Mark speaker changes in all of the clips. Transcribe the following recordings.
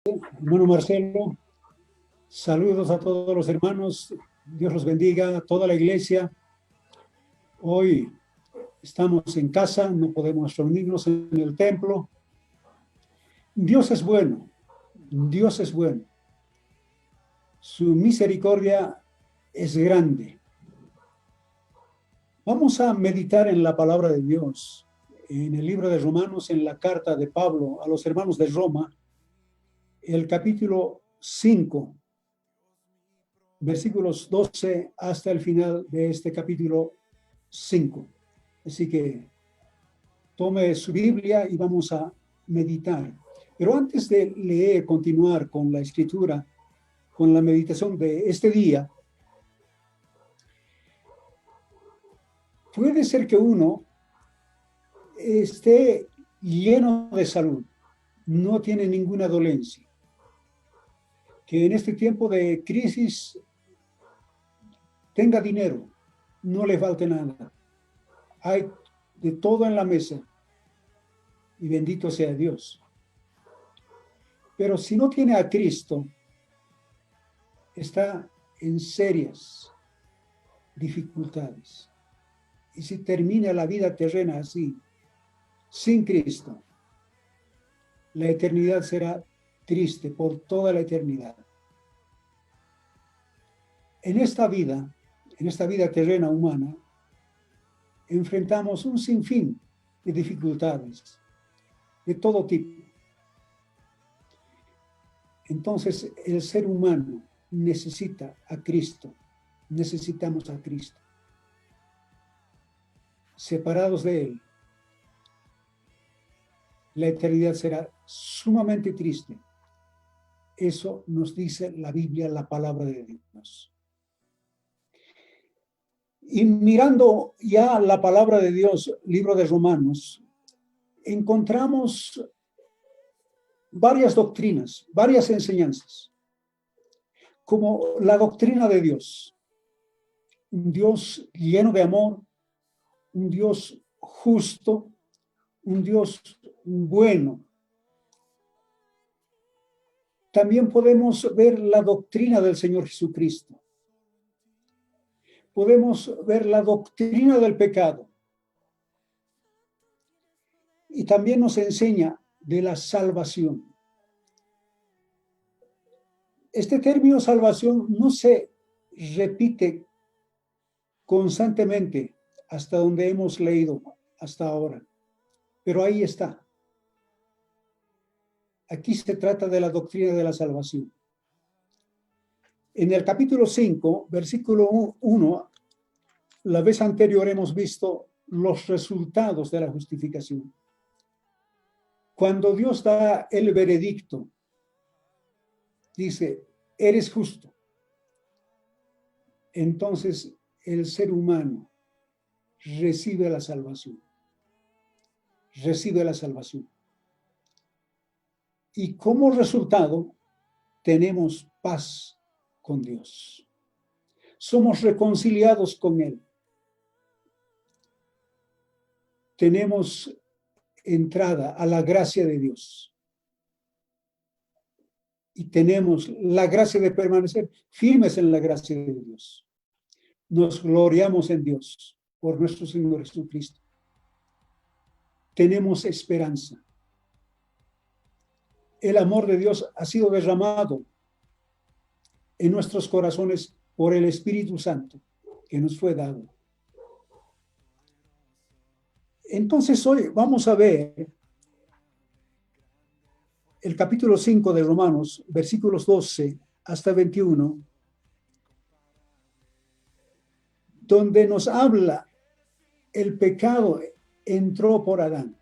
Speaker 1: hermano Marcelo. Saludos a todos los hermanos. Dios los bendiga, a toda la iglesia. Hoy estamos en casa, no podemos reunirnos en el templo. Dios es bueno, Dios es bueno. Su misericordia es grande. Vamos a meditar en la palabra de Dios, en el libro de Romanos, en la carta de Pablo a los hermanos de Roma, el capítulo 5, versículos 12 hasta el final de este capítulo 5. Así que tome su Biblia y vamos a meditar. Pero antes de leer, continuar con la escritura, con la meditación de este día, puede ser que uno esté lleno de salud, no tiene ninguna dolencia, que en este tiempo de crisis tenga dinero, no le falte nada. Hay de todo en la mesa y bendito sea Dios. Pero si no tiene a Cristo, está en serias dificultades. Y si termina la vida terrena así, sin Cristo, la eternidad será triste por toda la eternidad. En esta vida terrena humana, enfrentamos un sinfín de dificultades de todo tipo. Entonces, el ser humano necesita a Cristo, necesitamos a Cristo. Separados de Él, la eternidad será sumamente triste. Eso nos dice la Biblia, la palabra de Dios. Y mirando ya la palabra de Dios, libro de Romanos, encontramos varias doctrinas, varias enseñanzas, como la doctrina de Dios, un Dios lleno de amor, un Dios justo, un Dios bueno. También podemos ver la doctrina del Señor Jesucristo. Podemos ver la doctrina del pecado. Y también nos enseña de la salvación. Este término salvación no se repite constantemente hasta donde hemos leído hasta ahora, pero ahí está. Aquí se trata de la doctrina de la salvación. En el capítulo 5, versículo 1, la vez anterior hemos visto los resultados de la justificación. Cuando Dios da el veredicto, dice, eres justo. Entonces el ser humano recibe la salvación. Recibe la salvación. Y como resultado, tenemos paz con Dios. Somos reconciliados con Él. Tenemos entrada a la gracia de Dios. Y tenemos la gracia de permanecer firmes en la gracia de Dios. Nos gloriamos en Dios por nuestro Señor Jesucristo. Tenemos esperanza. El amor de Dios ha sido derramado en nuestros corazones por el Espíritu Santo que nos fue dado. Entonces hoy vamos a ver el capítulo 5 de Romanos, versículos 12 hasta 21, donde nos habla el pecado entró por Adán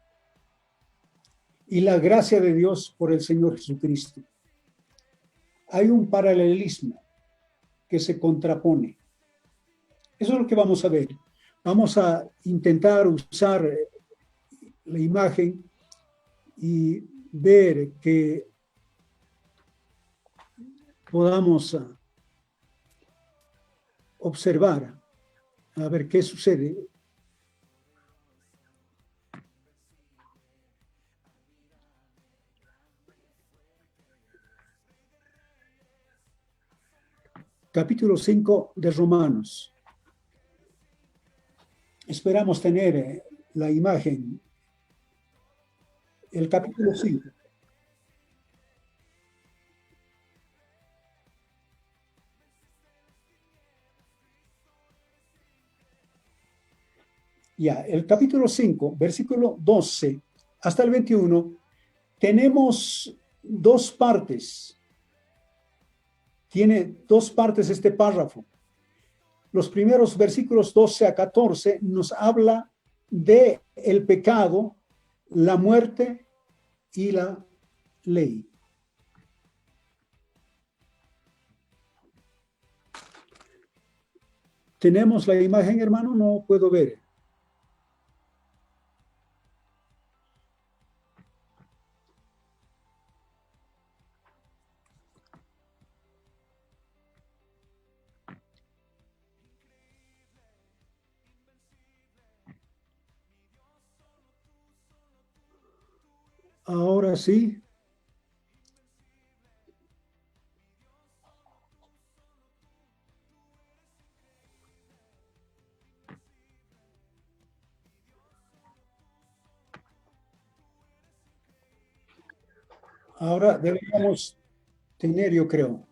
Speaker 1: y la gracia de Dios por el Señor Jesucristo. Hay un paralelismo que se contrapone. Eso es lo que vamos a ver. Vamos a intentar usar la imagen y ver que podamos observar, a ver qué sucede. capítulo 5 de Romanos. Esperamos tener la imagen. El capítulo 5. Ya, el capítulo 5, versículo 12 hasta el 21, tenemos dos partes. Tiene dos partes este párrafo. Los primeros versículos 12 a 14 nos habla de el pecado, la muerte y la ley. ¿Tenemos la imagen, hermano? No puedo ver. Ahora sí. Ahora deberíamos tener, yo creo.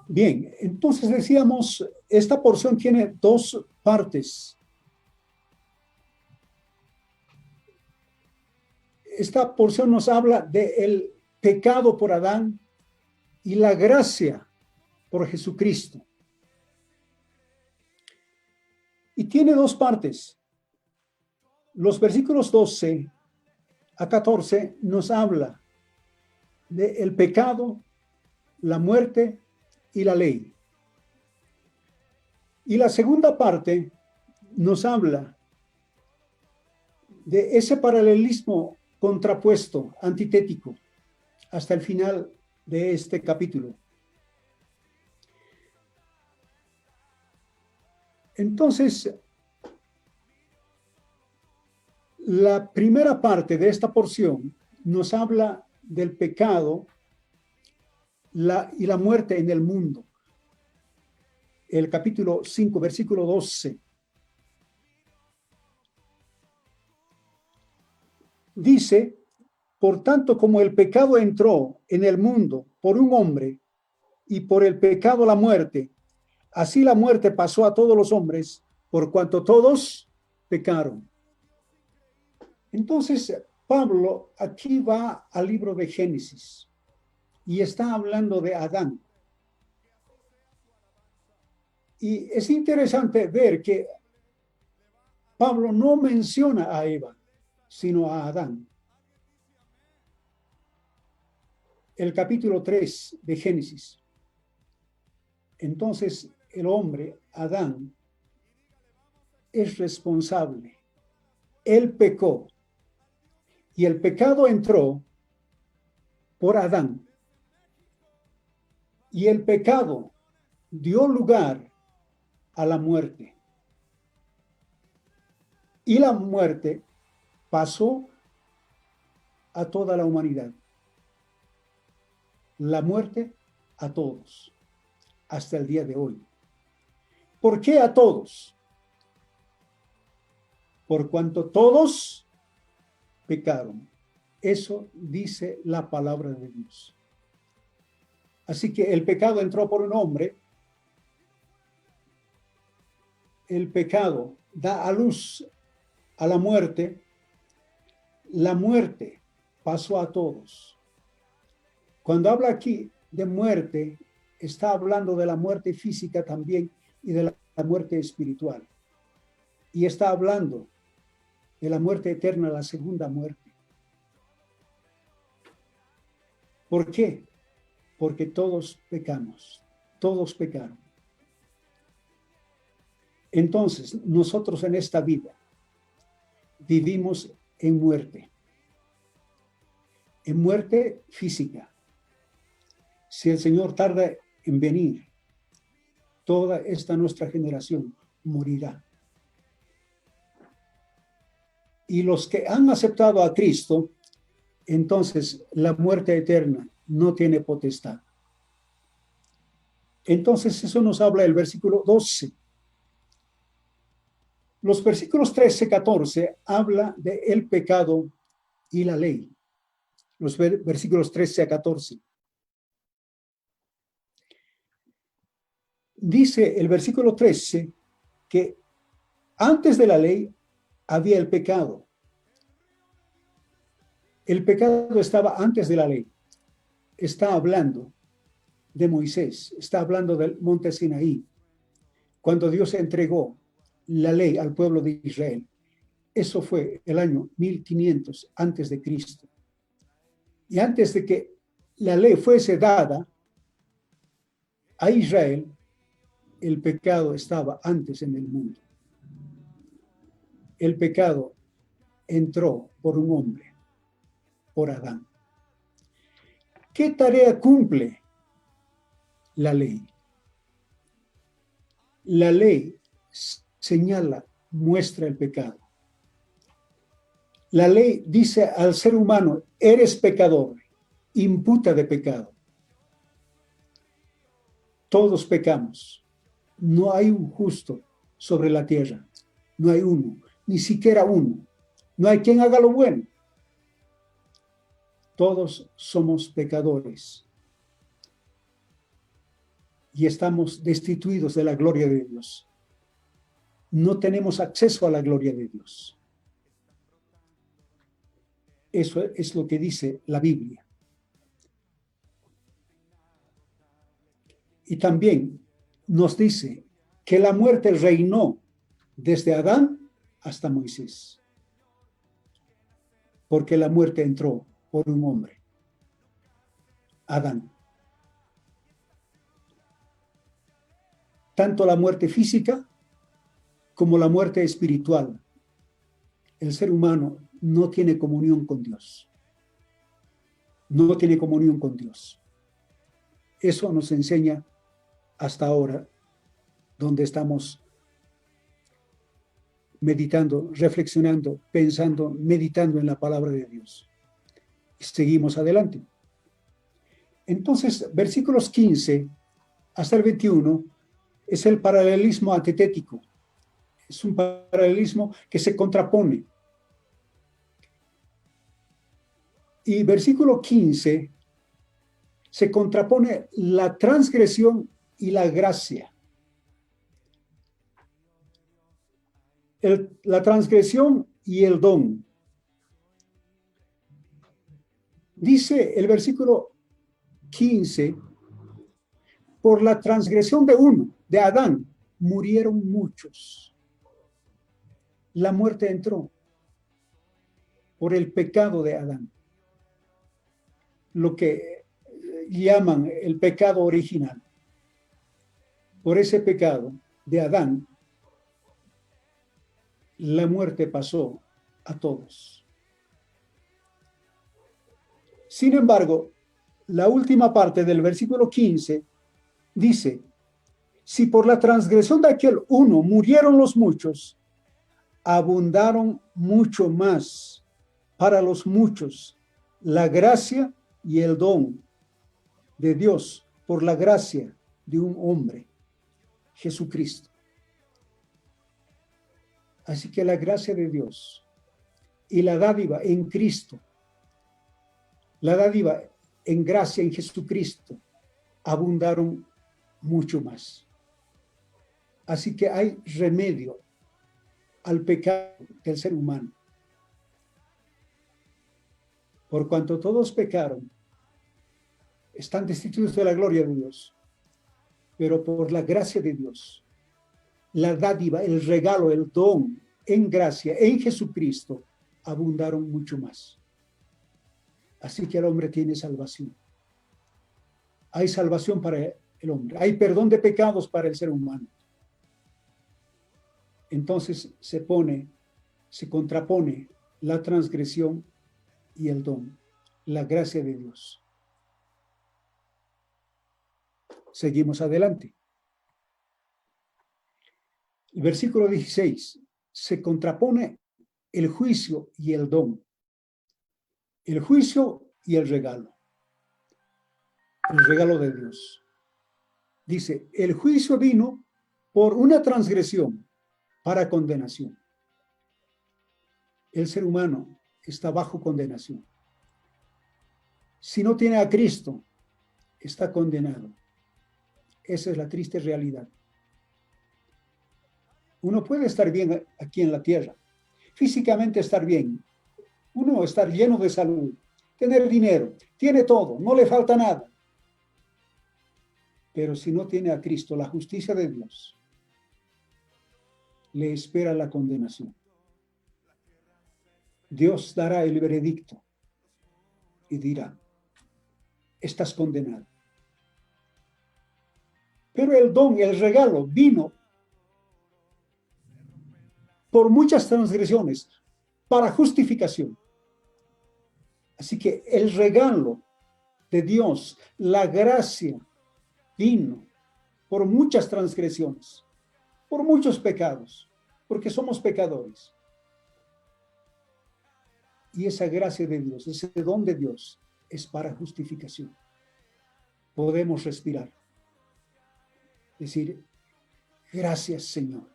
Speaker 1: Bien, entonces decíamos, esta porción tiene dos partes. Esta porción nos habla del pecado por Adán y la gracia por Jesucristo. Y tiene dos partes. Los versículos 12 a 14 nos habla del pecado, la muerte y la ley. Y la segunda parte nos habla de ese paralelismo contrapuesto, antitético, hasta el final de este capítulo. Entonces, la primera parte de esta porción nos habla del pecado y la muerte en el mundo. El capítulo 5, versículo 12. Dice, por tanto, como el pecado entró en el mundo por un hombre y por el pecado la muerte, así la muerte pasó a todos los hombres por cuanto todos pecaron. Entonces, Pablo aquí va al libro de Génesis y está hablando de Adán. Y es interesante ver que Pablo no menciona a Eva, sino a Adán. El capítulo 3 de Génesis. Entonces, el hombre, Adán, es responsable. Él pecó. Y el pecado entró por Adán. Y el pecado dio lugar a la muerte. Y la muerte pasó a toda la humanidad. La muerte a todos, hasta el día de hoy. ¿Por qué a todos? Por cuanto todos pecaron. Eso dice la palabra de Dios. Así que el pecado entró por un hombre. El pecado da a luz a la muerte. La muerte pasó a todos. Cuando habla aquí de muerte, está hablando de la muerte física también y de la muerte espiritual. Y está hablando de la muerte eterna, la segunda muerte. ¿Por qué? Porque todos pecamos, todos pecaron. Entonces, nosotros en esta vida vivimos en muerte física. Si el Señor tarda en venir, toda esta nuestra generación morirá. Y los que han aceptado a Cristo, entonces la muerte eterna no tiene potestad. Entonces eso nos habla el versículo 12. Los versículos 13 y 14 habla de el pecado y la ley. Los versículos 13 a 14. Dice el versículo 13 que antes de la ley había el pecado. El pecado estaba antes de la ley. Está hablando de Moisés, está hablando del monte Sinaí, cuando Dios entregó la ley al pueblo de Israel. Eso fue el año 1500 antes de Cristo. Y antes de que la ley fuese dada a Israel, el pecado estaba antes en el mundo. El pecado entró por un hombre, por Adán. ¿Qué tarea cumple la ley? La ley señala, muestra el pecado. La ley dice al ser humano, eres pecador, imputa de pecado. Todos pecamos. No hay un justo sobre la tierra. No hay uno, ni siquiera uno. No hay quien haga lo bueno. Todos somos pecadores. Y estamos destituidos de la gloria de Dios. No tenemos acceso a la gloria de Dios. Eso es lo que dice la Biblia. Y también nos dice que la muerte reinó desde Adán hasta Moisés. Porque la muerte entró por un hombre, Adán. Tanto la muerte física como la muerte espiritual. El ser humano no tiene comunión con Dios. No tiene comunión con Dios. Eso nos enseña hasta ahora, donde estamos meditando, reflexionando, pensando, meditando en la palabra de Dios. Seguimos adelante. Entonces, versículos 15 hasta el 21 es el paralelismo antitético. Es un paralelismo que se contrapone. Y versículo 15 se contrapone la transgresión y la gracia. La transgresión y el don. Dice el versículo 15, por la transgresión de uno, de Adán, murieron muchos. La muerte entró por el pecado de Adán. Lo que llaman el pecado original. Por ese pecado de Adán, la muerte pasó a todos. Sin embargo, la última parte del versículo 15 dice, si por la transgresión de aquel uno murieron los muchos, abundaron mucho más para los muchos la gracia y el don de Dios por la gracia de un hombre, Jesucristo. Así que la gracia de Dios y la dádiva en Cristo, la dádiva en gracia en Jesucristo, abundaron mucho más. Así que hay remedio al pecado del ser humano. Por cuanto todos pecaron, están destituidos de la gloria de Dios. Pero por la gracia de Dios, la dádiva, el regalo, el don en gracia, en Jesucristo, abundaron mucho más. Así que el hombre tiene salvación. Hay salvación para el hombre. Hay perdón de pecados para el ser humano. Entonces se contrapone la transgresión y el don, la gracia de Dios. Seguimos adelante. versículo 16 se contrapone el juicio y el don. El juicio y el regalo. El regalo de Dios. Dice, el juicio vino por una transgresión para condenación. El ser humano está bajo condenación. Si no tiene a Cristo, está condenado. Esa es la triste realidad. Uno puede estar bien aquí en la tierra, físicamente estar bien, uno estar lleno de salud, tener dinero, tiene todo, no le falta nada. Pero si no tiene a Cristo, la justicia de Dios, le espera la condenación. Dios dará el veredicto y dirá, estás condenado. Pero el don, el regalo, vino por muchas transgresiones para justificación. Así que el regalo de Dios, la gracia, vino por muchas transgresiones, por muchos pecados, porque somos pecadores. Y esa gracia de Dios, ese don de Dios, es para justificación. Podemos respirar. Decir, gracias, Señor.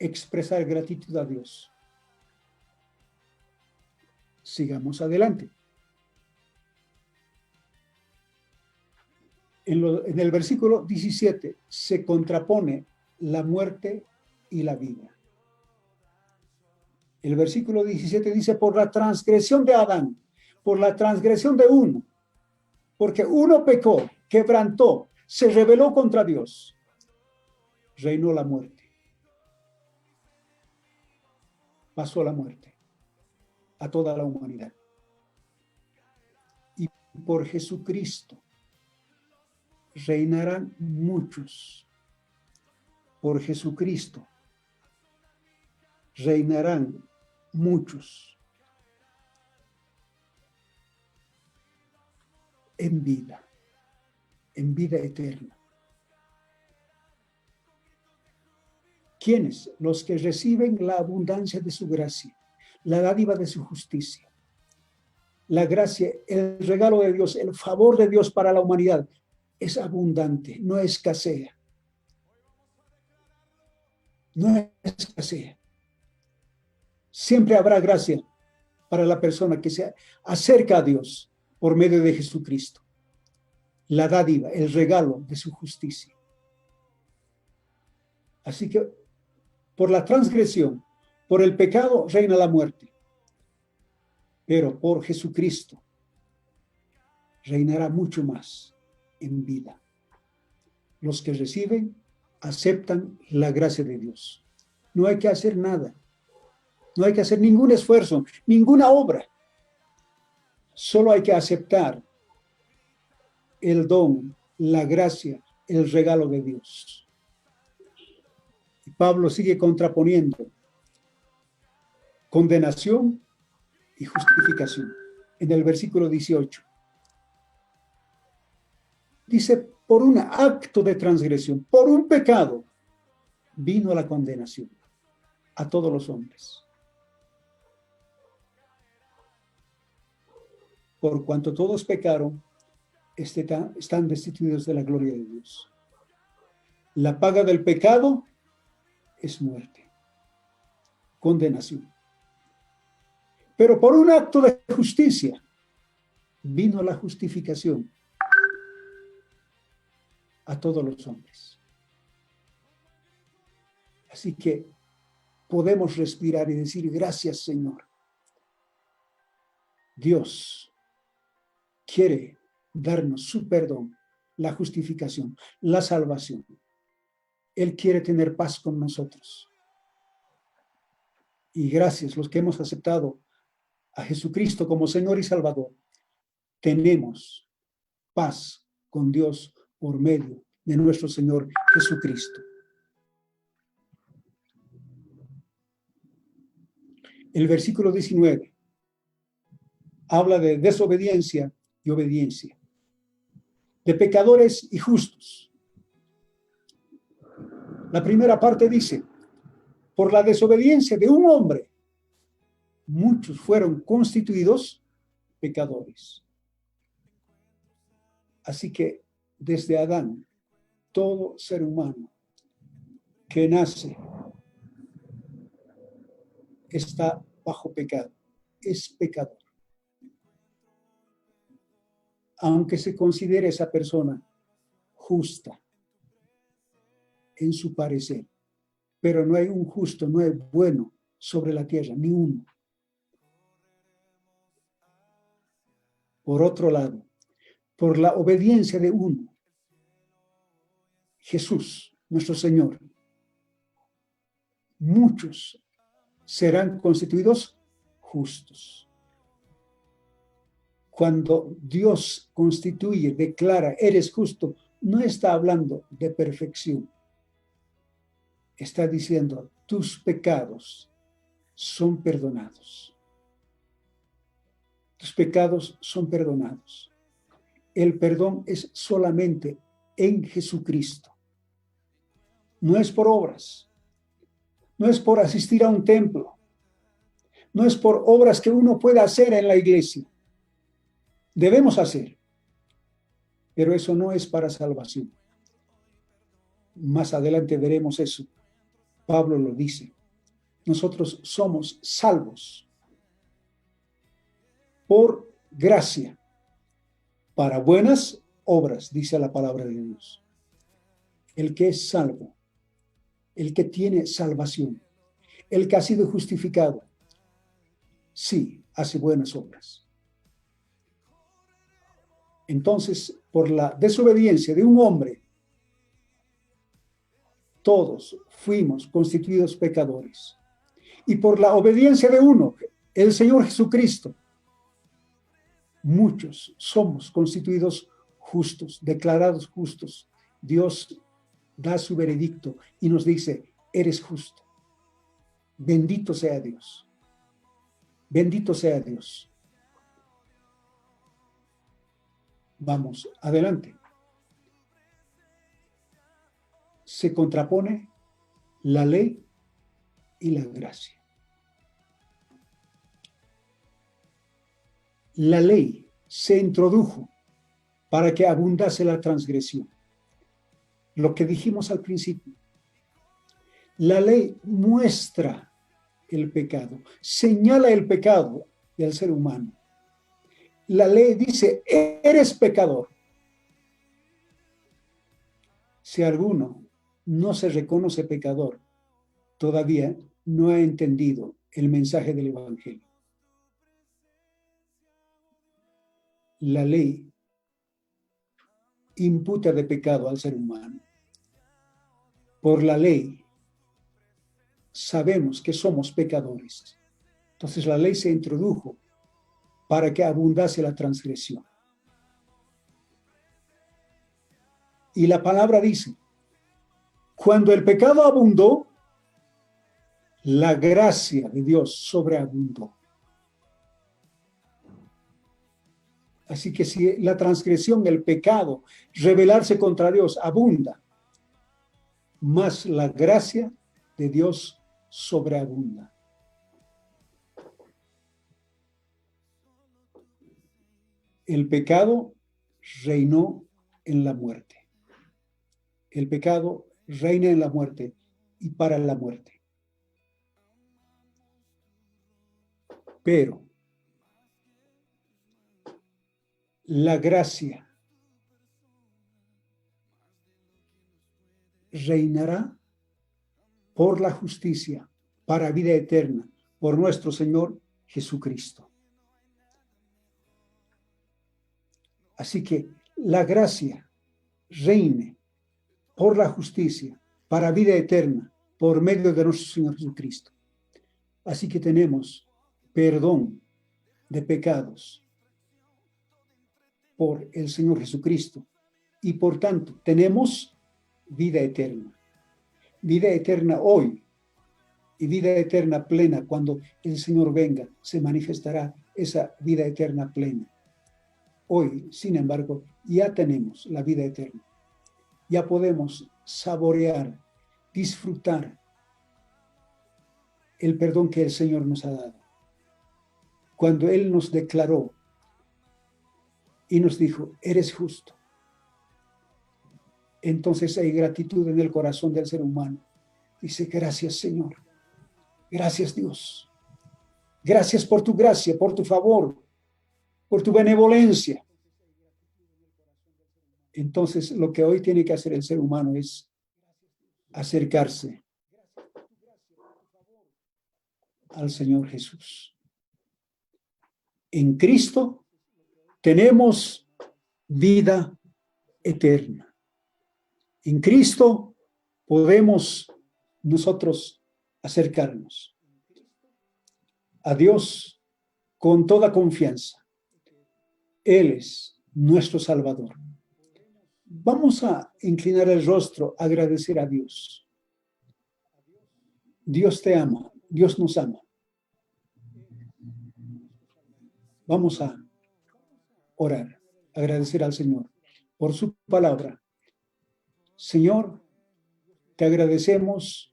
Speaker 1: Expresar gratitud a Dios. Sigamos adelante. En el versículo 17 se contrapone la muerte y la vida. El versículo 17 dice, por la transgresión de Adán, por la transgresión de uno, porque uno pecó, quebrantó, se rebeló contra Dios, reinó la muerte. Pasó la muerte a toda la humanidad. Y por Jesucristo reinarán muchos. Por Jesucristo reinarán muchos en vida eterna. ¿Quiénes? Los que reciben la abundancia de su gracia, la dádiva de su justicia, la gracia, el regalo de Dios, el favor de Dios para la humanidad es abundante, no escasea. No escasea. Siempre habrá gracia para la persona que se acerca a Dios por medio de Jesucristo. La dádiva, el regalo de su justicia. Así que por la transgresión, por el pecado reina la muerte. Pero por Jesucristo reinará mucho más en vida. Los que reciben, aceptan la gracia de Dios. No hay que hacer nada. No hay que hacer ningún esfuerzo, ninguna obra. Solo hay que aceptar el don, la gracia, el regalo de Dios. Y Pablo sigue contraponiendo condenación y justificación. En el versículo 18. Dice, por un acto de transgresión, por un pecado, vino la condenación a todos los hombres. Por cuanto todos pecaron, están destituidos de la gloria de Dios. La paga del pecado es muerte, condenación. Pero por un acto de justicia vino la justificación a todos los hombres. Así que podemos respirar y decir, gracias, Señor. Dios quiere darnos su perdón, la justificación, la salvación. Él quiere tener paz con nosotros. Y gracias, los que hemos aceptado a Jesucristo como Señor y Salvador, tenemos paz con Dios por medio de nuestro Señor Jesucristo. El versículo 19 habla de desobediencia y obediencia, de pecadores y justos. La primera parte dice, por la desobediencia de un hombre, muchos fueron constituidos pecadores. Así que desde Adán, todo ser humano que nace está bajo pecado, es pecador. Aunque se considere esa persona justa en su parecer, pero no hay un justo, no hay bueno sobre la tierra, ni uno. Por otro lado, por la obediencia de uno, Jesús, nuestro Señor, muchos serán constituidos justos. Cuando Dios constituye, declara, eres justo, no está hablando de perfección. Está diciendo, tus pecados son perdonados. Tus pecados son perdonados. El perdón es solamente en Jesucristo. No es por obras. No es por asistir a un templo. No es por obras que uno pueda hacer en la iglesia. Debemos hacer. Pero eso no es para salvación. Más adelante veremos eso. Pablo lo dice. Nosotros somos salvos por gracia, para buenas obras, dice la palabra de Dios. El que es salvo, el que tiene salvación, el que ha sido justificado, sí, hace buenas obras. Entonces, por la desobediencia de un hombre, todos fuimos constituidos pecadores. Y por la obediencia de uno, el Señor Jesucristo, muchos somos constituidos justos, declarados justos. Dios da su veredicto y nos dice, eres justo. Bendito sea Dios. Bendito sea Dios. Vamos, adelante. Se contrapone la ley y la gracia. La ley se introdujo para que abundase la transgresión. Lo que dijimos al principio. La ley muestra el pecado, señala el pecado del ser humano. La ley dice, eres pecador. Si alguno no se reconoce pecador, todavía no ha entendido el mensaje del Evangelio. La ley imputa de pecado al ser humano. Por la ley sabemos que somos pecadores. Entonces la ley se introdujo para que abundase la transgresión. Y la palabra dice, cuando el pecado abundó, la gracia de Dios sobreabundó. Así que si la transgresión, el pecado, rebelarse contra Dios abunda, más la gracia de Dios sobreabunda. El pecado reinó en la muerte. El pecado reina en la muerte y para la muerte. Pero la gracia reinará por la justicia para vida eterna, por nuestro Señor Jesucristo. Así que la gracia reine por la justicia para vida eterna, por medio de nuestro Señor Jesucristo. Así que tenemos perdón de pecados por el Señor Jesucristo y por tanto tenemos vida eterna. Vida eterna hoy y vida eterna plena cuando el Señor venga, se manifestará esa vida eterna plena. Hoy, sin embargo, ya tenemos la vida eterna. Ya podemos saborear, disfrutar el perdón que el Señor nos ha dado. Cuando Él nos declaró y nos dijo, eres justo. Entonces hay gratitud en el corazón del ser humano. Dice, gracias Señor, gracias Dios, gracias por tu gracia, por tu favor, por tu benevolencia. Entonces lo que hoy tiene que hacer el ser humano es acercarse al Señor Jesús. En Cristo tenemos vida eterna. En Cristo podemos nosotros acercarnos a Dios con toda confianza. Él es nuestro Salvador. Vamos a inclinar el rostro, agradecer a Dios. Dios te ama, Dios nos ama. Vamos a orar, agradecer al Señor por su palabra. Señor, te agradecemos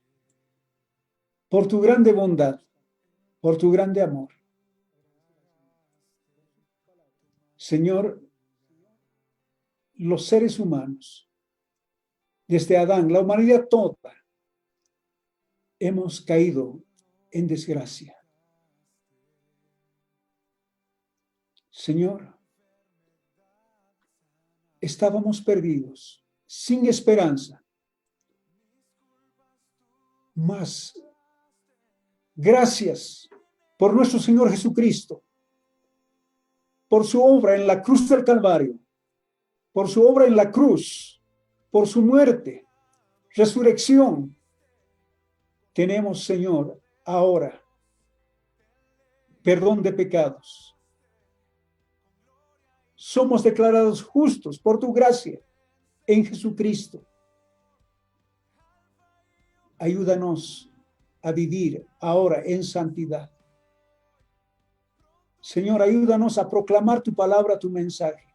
Speaker 1: por tu grande bondad, por tu grande amor. Señor, los seres humanos, desde Adán, la humanidad toda, hemos caído en desgracia. Señor, estábamos perdidos, sin esperanza. Mas, gracias por nuestro Señor Jesucristo, por su obra en la cruz del Calvario, por su obra en la cruz, por su muerte, resurrección. Tenemos, Señor, ahora perdón de pecados. Somos declarados justos por tu gracia en Jesucristo. Ayúdanos a vivir ahora en santidad. Señor, ayúdanos a proclamar tu palabra, tu mensaje.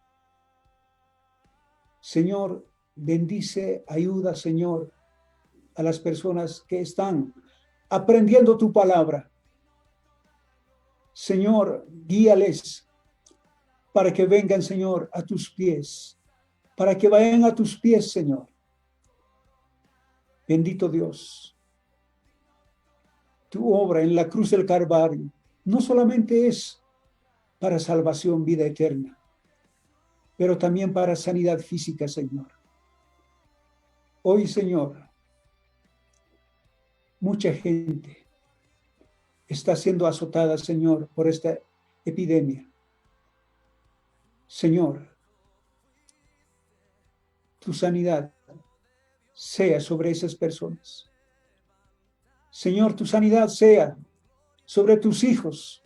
Speaker 1: Señor, bendice, ayuda, Señor, a las personas que están aprendiendo tu palabra. Señor, guíales para que vengan, Señor, a tus pies, para que vayan a tus pies, Señor. Bendito Dios, tu obra en la cruz del Calvario no solamente es para salvación, vida eterna, pero también para sanidad física, Señor. Hoy, Señor, mucha gente está siendo azotada, Señor, por esta epidemia. Señor, tu sanidad sea sobre esas personas. Señor, tu sanidad sea sobre tus hijos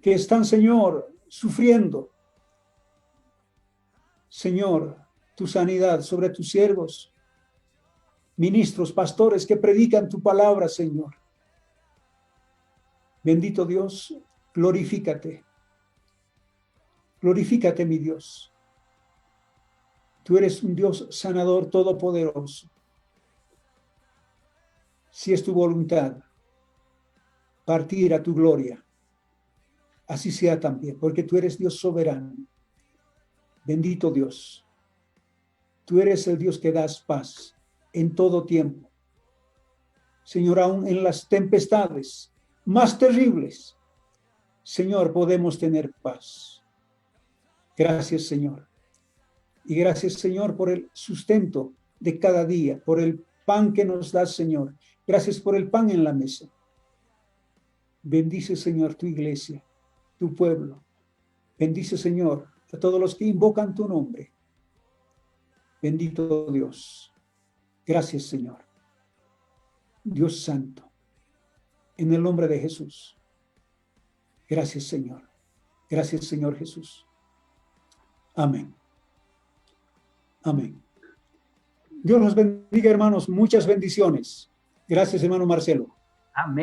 Speaker 1: que están, Señor, sufriendo. Señor, tu sanidad sobre tus siervos, ministros, pastores que predican tu palabra, Señor. Bendito Dios, glorifícate. Glorifícate, mi Dios. Tú eres un Dios sanador todopoderoso. Si es tu voluntad partir a tu gloria, así sea también, porque tú eres Dios soberano. Bendito Dios. Tú eres el Dios que das paz en todo tiempo. Señor, aún en las tempestades más terribles, Señor, podemos tener paz. Gracias, Señor. Y gracias, Señor, por el sustento de cada día, por el pan que nos das, Señor. Gracias por el pan en la mesa. Bendice, Señor, tu iglesia, tu pueblo. Bendice, Señor, a todos los que invocan tu nombre. Bendito Dios. Gracias, Señor. Dios santo, en el nombre de Jesús. Gracias, Señor. Gracias, Señor Jesús. Amén. Amén. Dios los bendiga, hermanos. Muchas bendiciones. Gracias, hermano Marcelo.
Speaker 2: Amén.